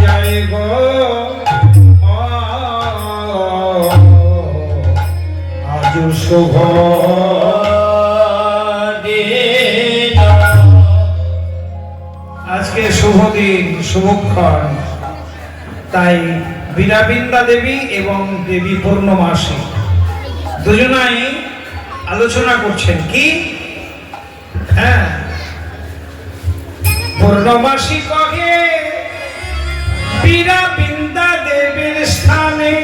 যায় গো আজ শুভ দিন, আজকে শুভ দিন, শুভক্ষণ। তাই বীরাবিন্দা দেবী এবং দেবী পূর্ণমাসী দুজনাই আলোচনা করছেন কি? হ্যাঁ, পূর্ণমাসী কহে বীরাবিন্দা দেবীর স্থানে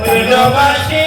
পূর্ণমাসী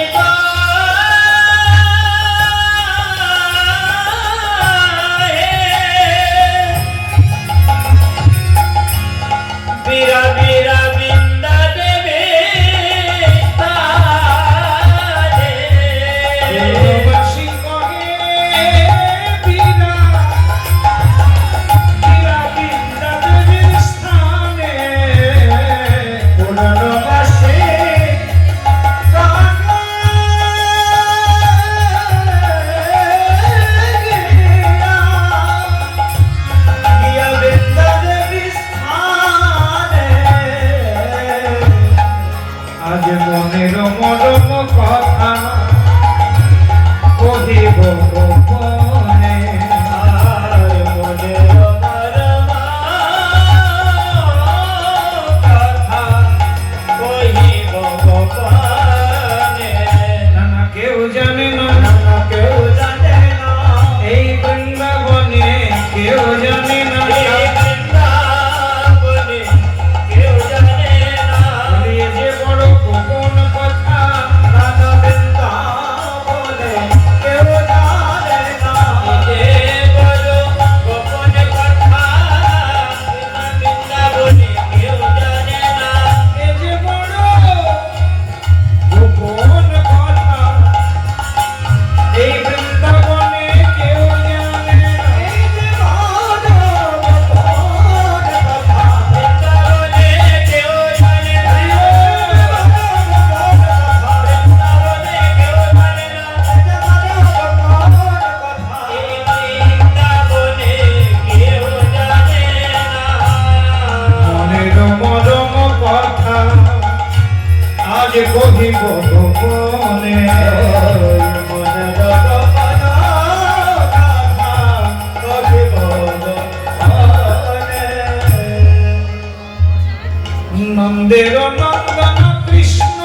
নন্দের নন্দন কৃষ্ণ।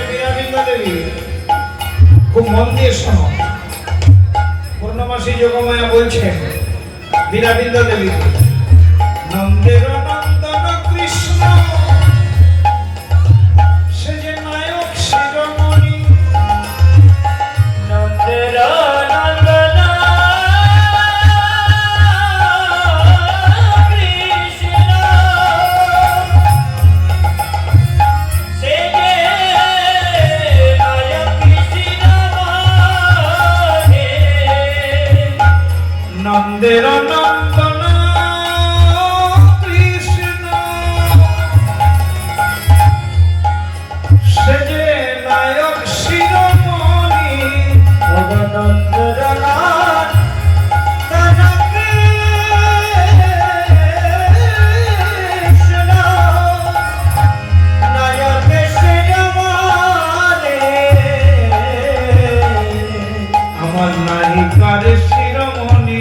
বীরাবিন্দা দেবী খুব মন দিয়ে শোনো, পূর্ণমাসী যোগমায়া বলছেন বীরাবিন্দা দেবী, নন্দের নন্দন কৃষ্ণ সে যে নায়ক শিরোমণি, নন্দের নন্দের নন্দন কৃষ্ণ সে যে নায়ক শিরোমণি, নন্দের নন্দন কৃষ্ণ নায়ক শিরোমণি, আমার নায়িকার শিরোমণি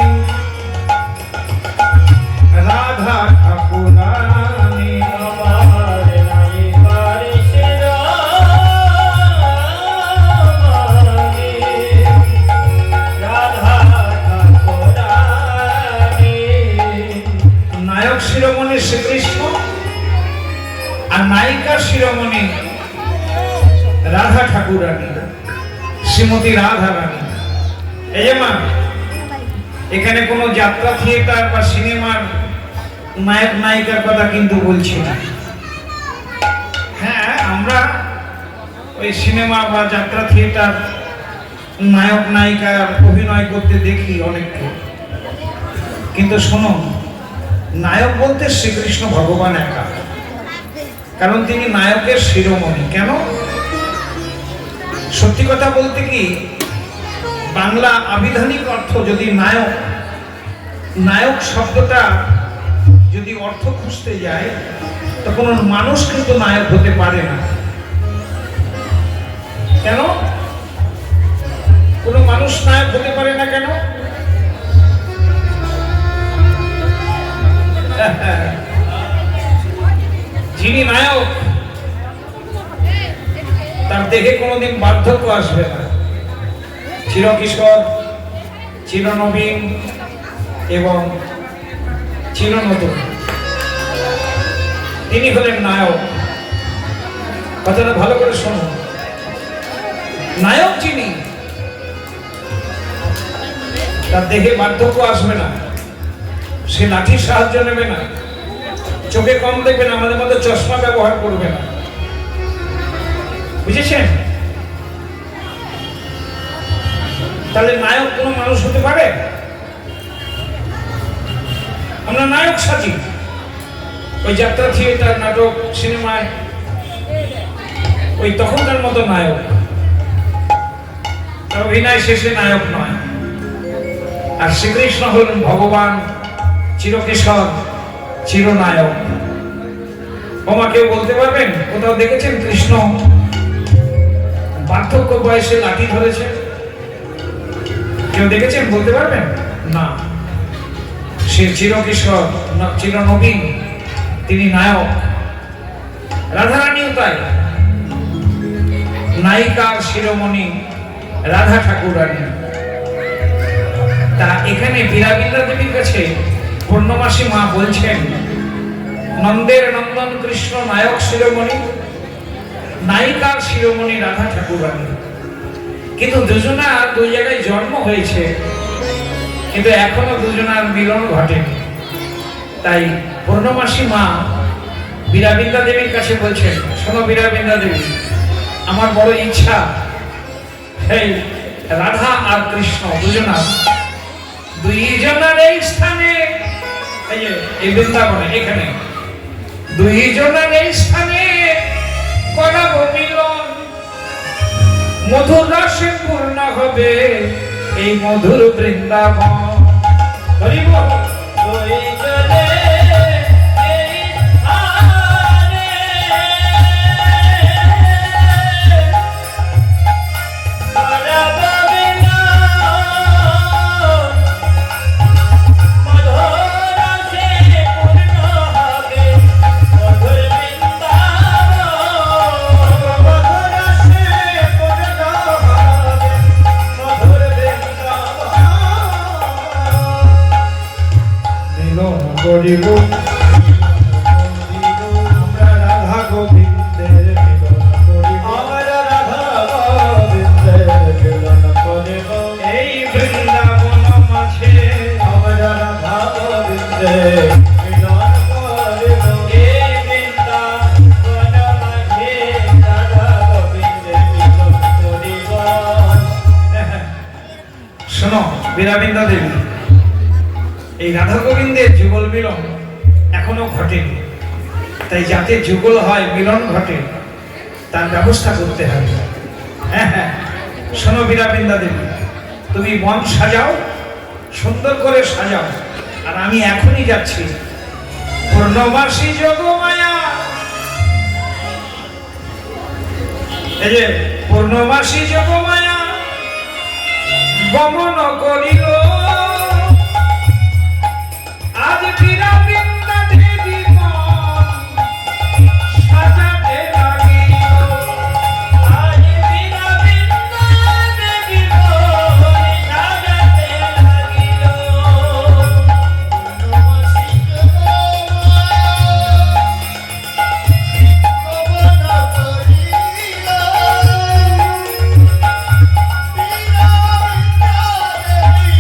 রাধা ঠাকুরানী, আমার নায়িকার শিরোমণি রাধা ঠাকুরানী। নায়ক শিরোমণি শ্রীকৃষ্ণ আর নায়িকার শিরোমণি রাধা ঠাকুরানী, শ্রীমতী রাধা রানী। এই যে মা, এখানে কোনো যাত্রা থিয়েটার বা সিনেমার নায়ক নায়িকার কথা কিন্তু বলছি না। হ্যাঁ, আমরা ওই সিনেমা বা যাত্রা থিয়েটার নায়ক নায়িকার অভিনয় করতে দেখি অনেককে, কিন্তু শোনো, নায়ক বলতে শ্রীকৃষ্ণ ভগবান একা, কারণ তিনি নায়কের শিরোমণি। কেন? সত্যি কথা বলতে কি, বাংলা আবিধানিক অর্থ যদি নায়ক নায়ক শব্দটা যদি অর্থ খুঁজতে যায় তো কোনো মানুষ কিন্তু নায়ক হতে পারে না। কেন কোনো মানুষ নায়ক হতে পারে না কেন? যিনি নায়ক তার দেহে কোনোদিন বার্ধক্য আসবে না, চিরকিশোর, চিরনবীন এবং চিরনতুন। তিনি হলেন নায়ক। কথাটা ভালো করে শুনুন। নায়ক যিনি, তার দেহে বার্ধক্য আসবে না, সে লাঠির সাহায্য নেবে না, চোখে কম দেখবে না, আমাদের মধ্যে চশমা ব্যবহার করবে না। বুঝেছেন? তাহলে নায়ক কোনো মানুষ হতে পারে? আমরা নায়ক সাজি ওই যাত্রা, থিয়েটার, নাটক, সিনেমায়, ওই তখনকার মতো নায়ক। তার অভিনয় শেষে নায়ক নয়। আর শ্রীকৃষ্ণ হলেন ভগবান, চিরকিশোর, চিরনায়ক। ওমা কেউ বলতে পারবেন কোথাও দেখেছেন কৃষ্ণ বার্ধক্য বয়সে লাঠি ধরেছে? কেউ দেখেছেন? বলতে পারবেন না। সে চিরকিশোর, চিরনবীন, তিনি নায়ক। রাধারানীও তাই, নায়িকার শিরোমণি রাধা ঠাকুরানী। তা এখানে বীরাবিন্দা দেবীর কাছে পূর্ণমাসী মা বলছেন, নন্দের নন্দন কৃষ্ণ নায়ক শিরোমণি, নায়িকার শিরোমণি রাধা ঠাকুরানী। কিন্তু দুজনার দুই জায়গায় জন্ম হয়েছে, কিন্তু এখনো দুজনার মিলন ঘটেনি। তাই পূর্ণমাসী মা বীরাবিন্দা দেবীর কাছে বলছেন, শোনো বীরাবিন্দা দেবী, আমার বড় ইচ্ছা এই রাধা আর কৃষ্ণ দুইজনার এই স্থানে, এই বৃন্দাবনে, এখানে দুইজনার এই স্থানে করাবো মিলন, মধুর রসে পূর্ণ হবে এই মধুর বৃন্দাবন। হরিব করিব আমরা রাধা গোবিন্দের মিলন করিব, আমরা রাধা গোবিন্দের মিলন করিব এই বৃন্দাবন মাঝে, আমরা রাধা গোবিন্দের মিলন করিব এই বৃন্দাবন মাঝে, রাধা গোবিন্দের মিলন করিব। শোনো বীরাবিন্দা দেবী, এই রাধা গোবিন্দের যুগল মিলন এখনো ঘটেনি। তাই যাতে যুগল হয়, মিলন ঘটে, তার ব্যবস্থা করতে হবে। হ্যাঁ হ্যাঁ, শোনো বীরাবিন্দা দেবী, তুমি মন সাজাও, সুন্দর করে সাজাও, আর আমি এখনই যাচ্ছি পূর্ণমাসী যোগমায়া, এই যে পূর্ণমাসী যোগমায়া গমন করিল, আজ বীরাবিন্দা দেবী মন সাজাতে লাগিল, আজ বীরাবিন্দা দেবী মন সাজাতে লাগিল। পূর্ণমাসী যোগমায়া গমন করিল, বীরাবিন্দা দেবী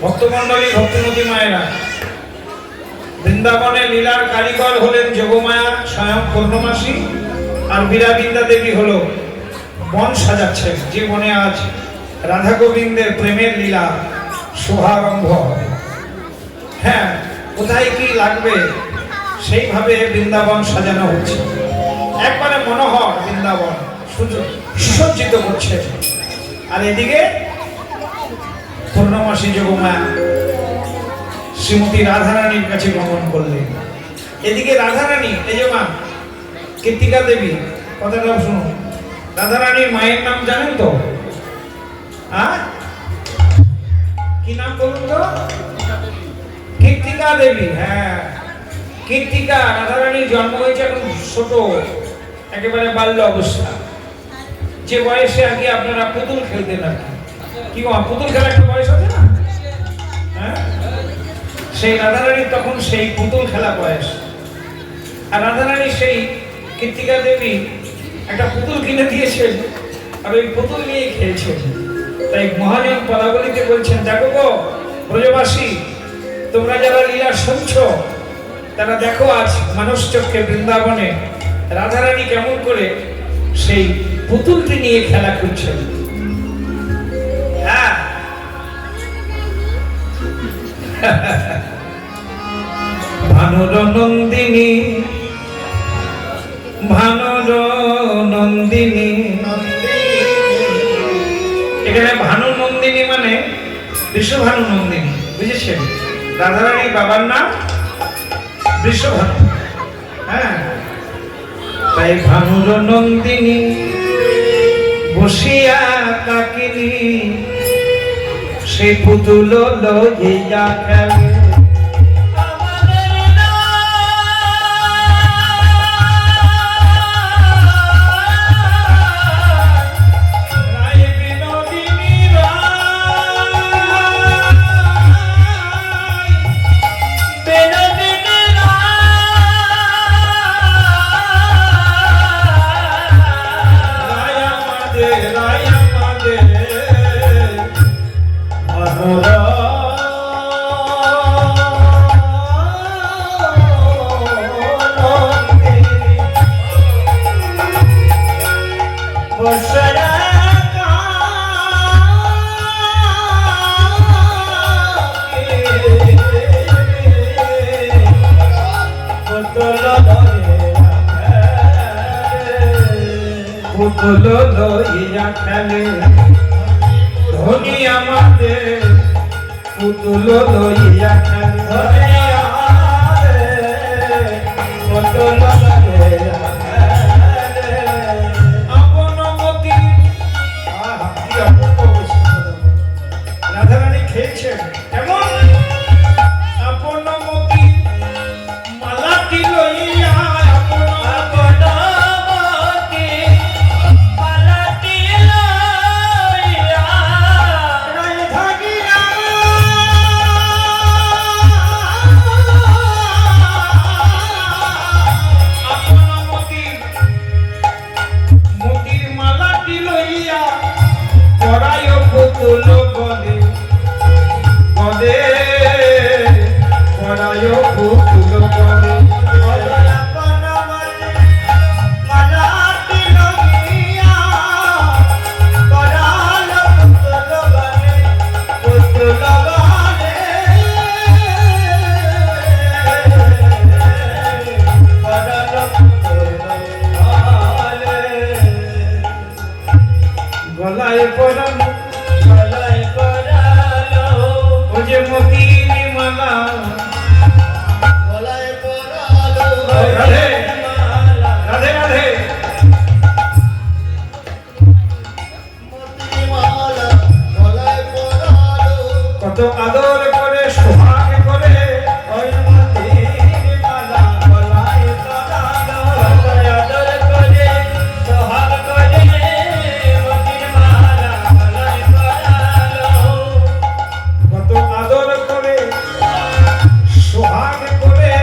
ভক্তমণ্ডলী, ভক্তিমতী মায়েরা, বৃন্দাবনে লীলার কারিগর হলেন যোগমায়া স্বয়ং পূর্ণমাসী, আর বীরাবিন্দা দেবী হলো বন সাজাচ্ছেন, যে বনে আজ রাধা গোবিন্দের প্রেমের লীলা শুভারম্ভ হবে। হ্যাঁ, কোথায় কি লাগবে সেইভাবে বৃন্দাবন সাজানো হচ্ছে। একবারে মনোহর বৃন্দাবন সুসজ্জিত করছে। আর এদিকে পূর্ণমাসী যোগমায়া শ্রীমতী রাধারানীর কাছে গমন করলেন। এদিকে রাধারানী, এই যে মা কীর্তিকা দেবী, কথাটা শুনুন। রাধারানীর মায়ের নাম জানেন তো? কি নাম বলুন তো? কীর্তিকা দেবী। হ্যাঁ, কীর্তিকা। রাধারানীর জন্ম হয়েছে এখন ছোট, একেবারে বাল্য অবস্থা, যে বয়সে আগে আপনারা পুতুল খেলতেন আর কি। পুতুল খেলার একটা বয়স আছে না? হ্যাঁ, সেই রাধারানীর তখন সেই পুতুল খেলা বয়স। আর রাধারানী সেই কীর্তিকা দেবী একটা পুতুল কিনে দিয়েছেন, আর ওই পুতুল নিয়ে খেলছেন। তাই মহাজন পদাবলীতে বলছেন, দেখো গো ব্রজবাসী, তোমরা যারা লীলা শুনছ তারা দেখো আজ মানুষ চক্ষে বৃন্দাবনে রাধারানী কেমন করে সেই পুতুলটি নিয়ে খেলা করছেন। হ্যাঁ, ভানুর নন্দিনী, ভানুর নন্দিনী। এখানে ভানু নন্দিনী মানে বিশ্বভানু নন্দিনী, বুঝেছেন? রাধারানীর বাবার নাম বিশ্বভানু। হ্যাঁ, তাই ভানুর নন্দিনী বসিয়া কাকিনী সেই পুতুল লইয়া খেলে। পুতুল লইয়া খেলে ধনী আমাদের, পুতুল লইয়া খেলে ধনী আমাদের, পুতুল লইয়া খেলে আপন মতি। রাধারানী খেলছেন কেমন? আপন মতি মালাটি লইয়া, গলায় পরানো, গলায় পরানো ও যে মতির মালা, গলায় পরানো রাধে রাধে রাধে মতির মালা, গলায় পরানো কত আদর করে সোহাগ করে ওই মতির মালা, গলায় পরানো কত আদর করে সোহাগ করে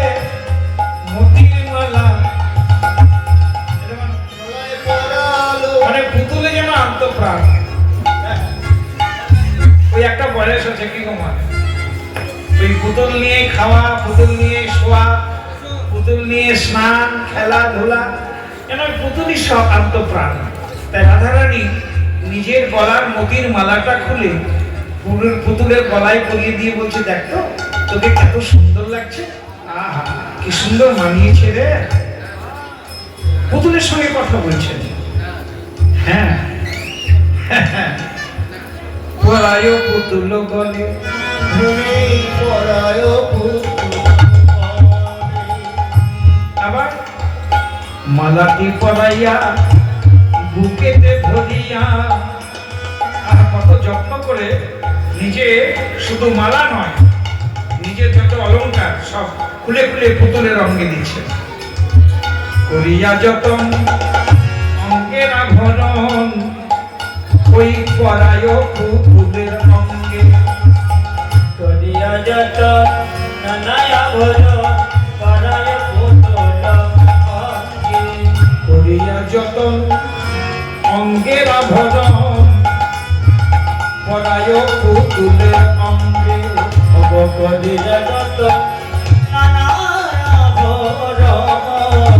ওই একটা বয়স হচ্ছে কি গোমা? ওই পুতুল নিয়ে খাওয়া, পুতুল নিয়ে শোয়া, পুতুল নিয়ে স্নান, খেলাধুলা, যেন পুতুলই সব আত্মপ্রাণ। তাই রাধারানী নিজের গলার মতির মালাটা খুলে পুতুলের গলায় পরিয়ে দিয়ে বলছে, দেখ তো তোকে কত সুন্দর লাগছে, আহা কি সুন্দর মানিয়েছে রে। পুতুলের সঙ্গে কথা বলছেন। হ্যাঁ, পরায় পুতুল গলে আবার মালাটি পরাইয়া বুকেতে ধরিয়া, আর কত যত্ন করে নিজে শুধু মালা নয়, নিজের যত অলংকার সব খুলে খুলে পুতুলের অঙ্গে দিচ্ছে। করিয়া যতন অঙ্গের আভরণ, ওই পরায় পুতুলের অঙ্গে। করিয়া যতন নানায় আভরণ, পরায় পুতুল অঙ্গে। করিয়া যতন অঙ্গের আভরণ, পরায় পুতুলের অঙ্গে। করিয়া যতন নানায় আভরণ,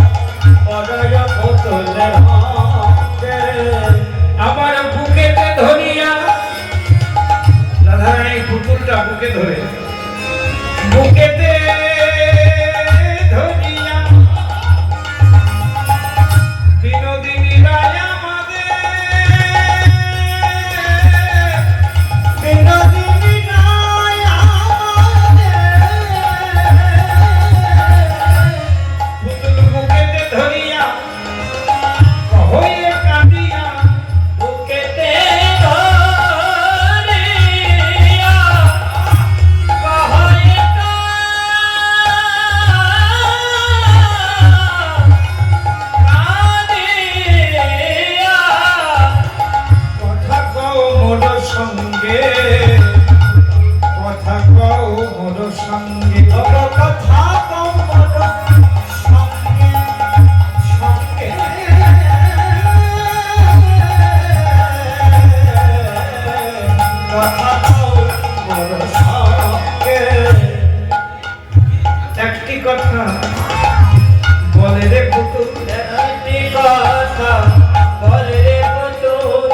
পরায় পুতুলের অঙ্গে। আবার বুকেতে ধরিয়া, রাধারানী পুতুলটা বুকে ধরে, বুকেতে ধরিয়া বিনোদিনী রায় আমাদের, বিনোদিনী রায় আমাদের। পুতুল বুকেতে ধরিয়া হয়ে কাঁদিয়া, বুকেতে ধরিয়া কহে কাঁদিয়া। কথা কও মোর সঙ্গে, কথা কও মোর সঙ্গে। তব কথা কও মোর সঙ্গে সঙ্গে। কথা কও মোর সঙ্গে। একটি কথা বলে রে পুতুল, একটি কথা বলে রে পুতুল।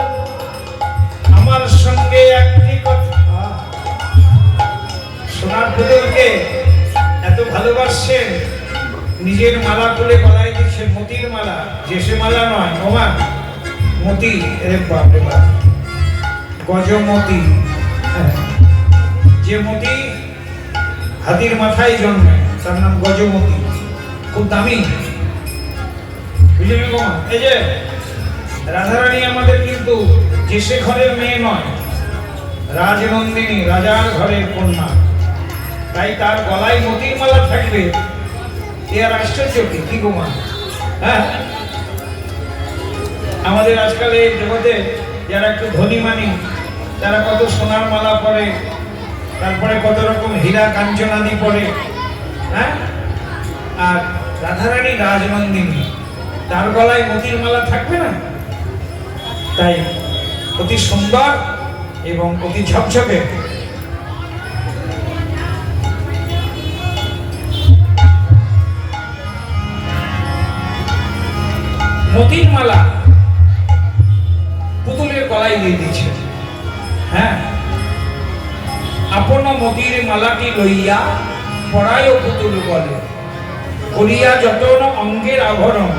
আমার সঙ্গে একটি কথা। সোনার পুতুলকে এত ভালোবাসছেন, নিজের মালা খুলে গলায় দিচ্ছেন, মতির মালা, যে সে মালা নয় ওমা, মতি। রে বাপ রে বাপ, গজমতি। হ্যাঁ, যে মতি হাতির মাথায় জন্মে তার নাম গজমতি, খুব দামি, বুঝলেন গোমা? এই যে রাধারানী আমাদের কিন্তু যে সে ঘরের মেয়ে নয়, রাজনন্দিনী, রাজার ঘরের কন্যা। তাই তার গলায় মতির মালা থাকবে, এ আর আশ্চর্য কি গোমা? হ্যাঁ, আমাদের আজকাল এই জগতে যারা একটু ধনী মানি, তারা কত সোনার মালা পরে, তারপরে কত রকম হীরা কাঞ্চনাদি পরে। হ্যাঁ, আর রাধারানী রাজনন্দিনী, তার গলায় মতির মালা থাকবে না? তাই অতি সুন্দর এবং অতি ঝকঝকে। মতির মালা পুতুলের গলায় দিয়ে দিচ্ছে। হ্যাঁ, আপন মতির মালাটি লইয়া পরায় পুতুল বলে, করিয়া যতন অঙ্গের আভরণ,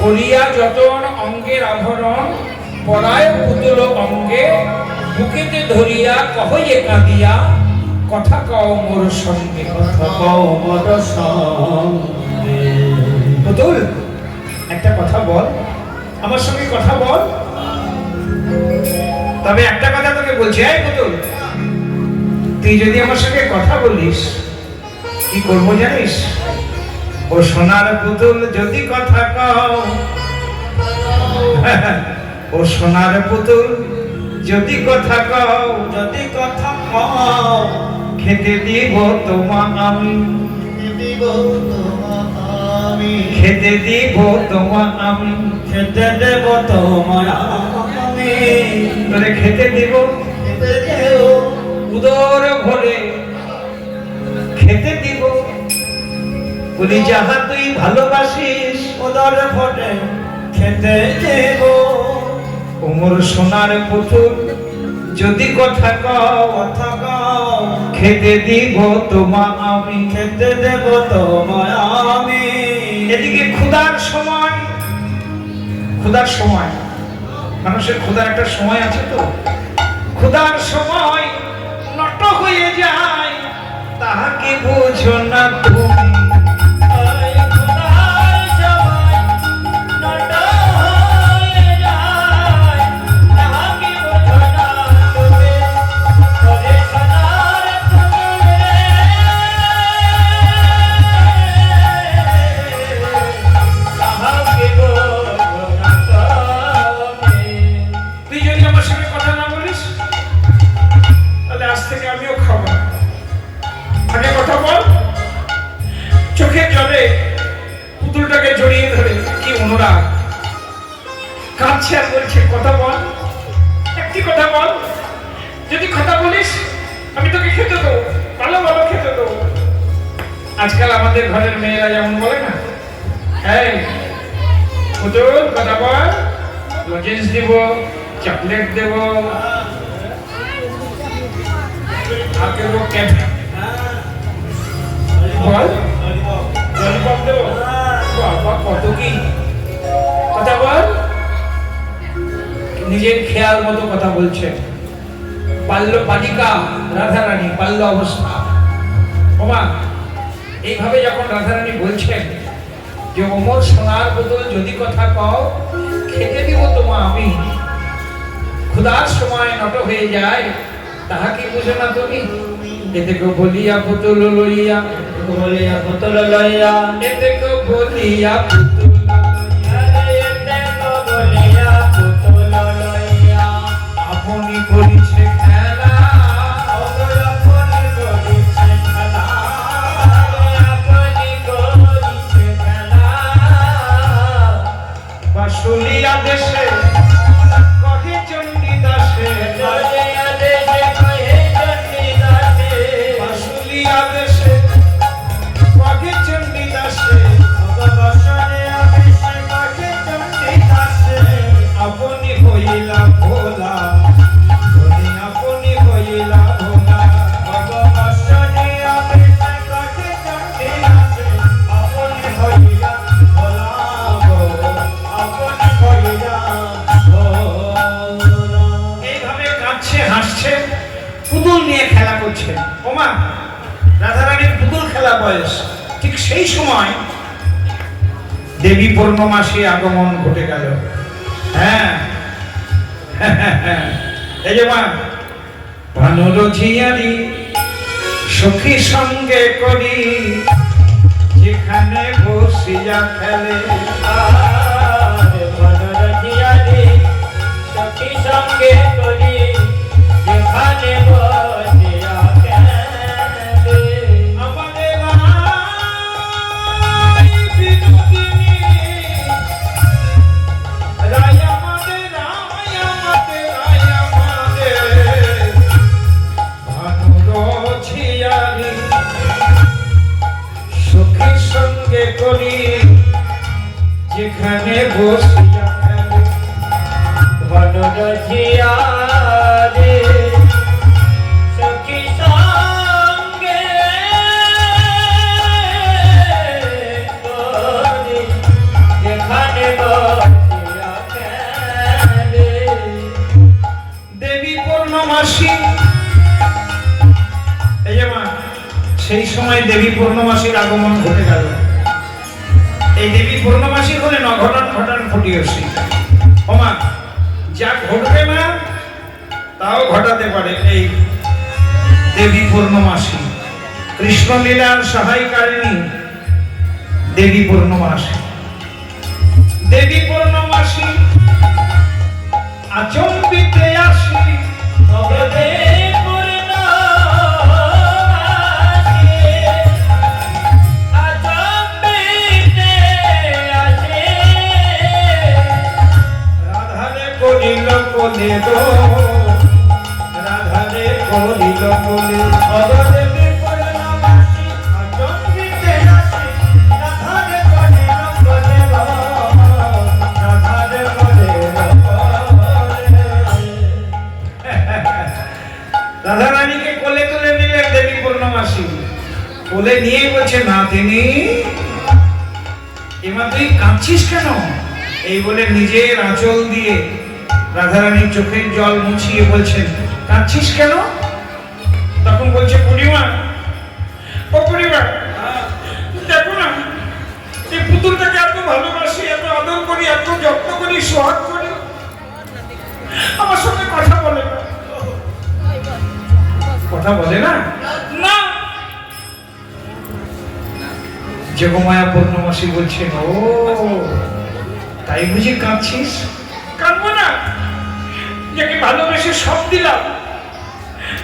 করিয়া যতন অঙ্গের আভরণ, পরায় পুতুল অঙ্গে। বুকেতে ধরিয়া কহয়ে কাঁদিয়া, কথা কও মোর সঙ্গে। কথা কও মোর সঙ্গে। পুতুল, একটা কথা বল, আমার সঙ্গে কথা বল। তবে একটা কথা তোকে বলছি, এই পুতুল, তুই যদি আমার সঙ্গে কথা বলিস, কি করবো জানিস? ও সোনার পুতুল যদি কথা কও, ও সোনার পুতুল যদি কথা কও, যদি কথা কও, খেতে দিব তোমা আমি, দিব তোমা আমি। খেতে দিব তোমা আমি, খেতে দেব তোমার আমি। তোরে খেতে দিব, খেতে দেব বলি যাহা তুই ভালোবাসিস উদর ফটে খেতে দেব ওমর সোনার পুতুল যদি কথা কও কথা কও খেতে দিব তোমা আমি খেতে দেব তোমায় আমি এদিকে ক্ষুধার সময় মানুষের ক্ষুধার একটা সময় আছে তো ক্ষুধার সময় নট হয়ে যায় তাহাকে বুঝো না তুমি ওই খোদার সবাই নট হয়ে যায় তাহাকে বোঝো না তুমি ওরে সোনার পুতুল তাহাকে বোঝো না তুমি তুই যদি আমার সঙ্গে কথা না বলিস তাহলে আজ থেকে আমিও খাবো না আগে কথা বল চোখের জলে পুতুলটাকে জড়িয়ে ধরে কি অনুরাগ কাঁদছে আর বলছে কথা বল একটি কথা বল যদি কথা বলিস আমি তোকে খেতে দেবো ভালো ভালো খেতে দেবো আজকাল আমাদের ঘরের মেয়েরা যেমন বলে না এই পুতুল কথা বল লজেন্স দিব চকলেট দেব আগে লোক ক্যাফে বল ললিপপ দেবো বাবা কত কি কথা বল নিজের খেয়াল মতো কথা বলছে বাল্য বালিকা রাধারানী বাল্য অবস্থা ওমা এইভাবে যখন রাধারানী বলছেন যে ওমর সোনার বদল যদি কথা কও খেতে দিব তোমা আমি ক্ষুধার সময় নট হয়ে যায় তাহা কি বুঝো না তুমি এতে কেউ বলিয়া পুতুল লইয়া বলিয়া পুতুল লইয়া এতে কেউ বলিয়া পুতুল আপনি করিছে খেলা বাসুলিয়া দেশে কহে চণ্ডী দাসে বাসুলিয়া দেশে কহে চণ্ডী দাসে আপনি হইলা ভোলা আপনি হইলা ভোলা এইভাবে কাঁদছে হাসছে পুতুল নিয়ে খেলা করছে ওমা রাধারানীর পুতুল খেলা বয়স ঠিক সেই সময় দেবী পূর্ণমাসী আগমন ঘটে গেল হ্যাঁ এই যে মা ভানুর ঝিয়ারি সখী সঙ্গে করি যেখানে বসিয়া খেলে সঙ্গে করি যেখানে বসিয়া খেলে আমাদের রাই বিনোদিনী রাই আমাদের ভানুর ঝিয়ারি সখী সঙ্গে করি যেখানে বসিয়া খেলে বনরঝিয়া রে সখী সঙ্গে করি যেখানে বসিয়া খেলে দেবী পূর্ণমাসী এই যে মা সেই সময় দেবী পূর্ণমাসীর আগমন ঘটে গেল এই দেবী পূর্ণমাসী হলে অঘটন ঘটন ঘটিয়েছি ওমা যা ঘটবে না তাও ঘটাতে পারে এই দেবী পূর্ণমাসী কৃষ্ণলীলার সহায়কারিণী দেবী পূর্ণমাসী দেবী পূর্ণমাসী আচম্বিতে আসি ভগবে করিল কোলে গো রাধারে করিল কোলে ভগদেবী পূর্ণমাসী আচম্বিতে আসি কোলে নিয়ে বলছে না তিনি এমা তুই কাঁদছিস কেন? এই বলে নিজের আঁচল দিয়ে রাধারানীর চোখের জল মুছিয়ে বলছেন কাঁদছিস কেন? তখন বলছে বুড়িমা, ও বুড়িমা, দেখো না এই পুতুলটাকে এত ভালোবাসি, এত আদর করি, এত যত্ন করি, সোহাগ করি, আমার সঙ্গে কথা বলে না। কথা বলে না? না। যোগমায়া পূর্ণমাসী বলছেন ও তাই বুঝি কাঁদছিস? কাঁদবো না, যাকে ভালোবেসে সব দিলাম,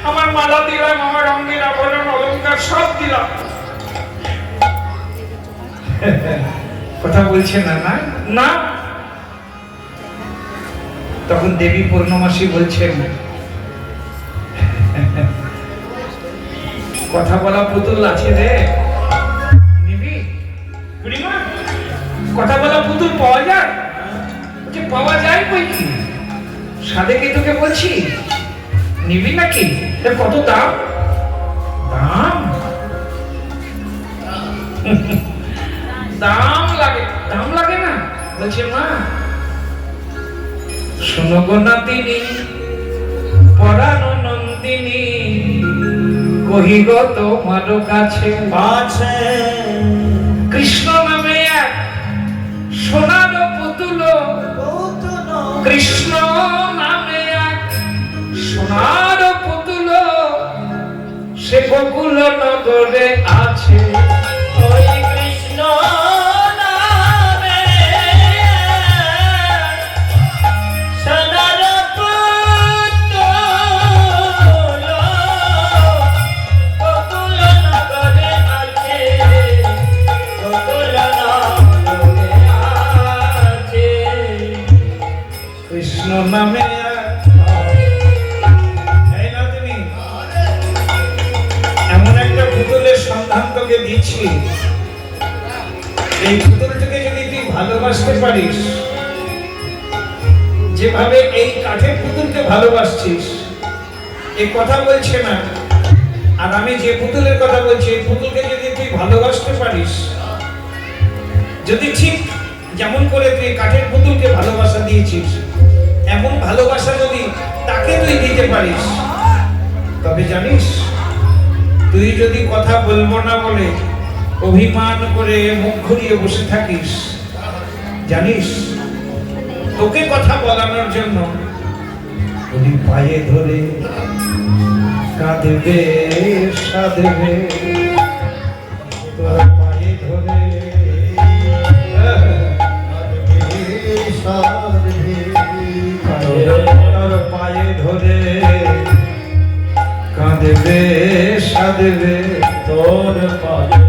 আমার মালা দিলাম, আমার অঙ্গের আভরণ অলংকার সব দিলাম, কথা বলছে না? না না। তখন দেবী পূর্ণমাসী বলছেন কথা বলা পুতুল আছে রে, নিবি? বুড়িমা, কথা বলা পুতুল পাওয়া যায়? বলছে পাওয়া যায় কই কি, সাদে কি তোকে বলছি, নিবি নাকি? কত দাম? দাম দাম লাগে, দাম লাগে না? বলছে মা শোনো গো নাতিনী পরাণ নন্দিনী, কহি গো তোমার কাছে আছে কৃষ্ণ নামে এক সোনার পুতুল, কৃষ্ণ নামে এক সোনার পুতুল, সে গোকুল নগরে আছে। ওই কৃষ্ণ নামে সোনার পুতুল গোকুল নগরে আছে, গোকুল নগরে আছে। কৃষ্ণ নামে এই না তুমি এমন একটা পুতুলের সন্ধান তোকে দিচ্ছি, এই পুতুলটাকে যদি তুই ভালোবাসতে পারিস, যেভাবে এই কাঠের পুতুলকে ভালোবাসছিস, এই কথা বলছে না, আর আমি যে পুতুলের কথা বলছি এই পুতুলকে যদি তুই ভালোবাসতে পারিস, যদি ঠিক যেমন করে তুই কাঠের পুতুলকে ভালোবাসা দিয়েছিস এমন ভালোবাসা যদি তাকে তুই দিতে পারিস, তবে জানিস তুই যদি কথা বলবো না বলে অভিমান করে মুখ ঘুরিয়ে বসে থাকিস, জানিস তোকে কথা বলানোর জন্য উনি পায়ে ধরে কাঁদবে সাধবে, তোর পায়ে ধরে তোর পায়ে ধরে কাঁদবে সাধবে, তোর পায়ে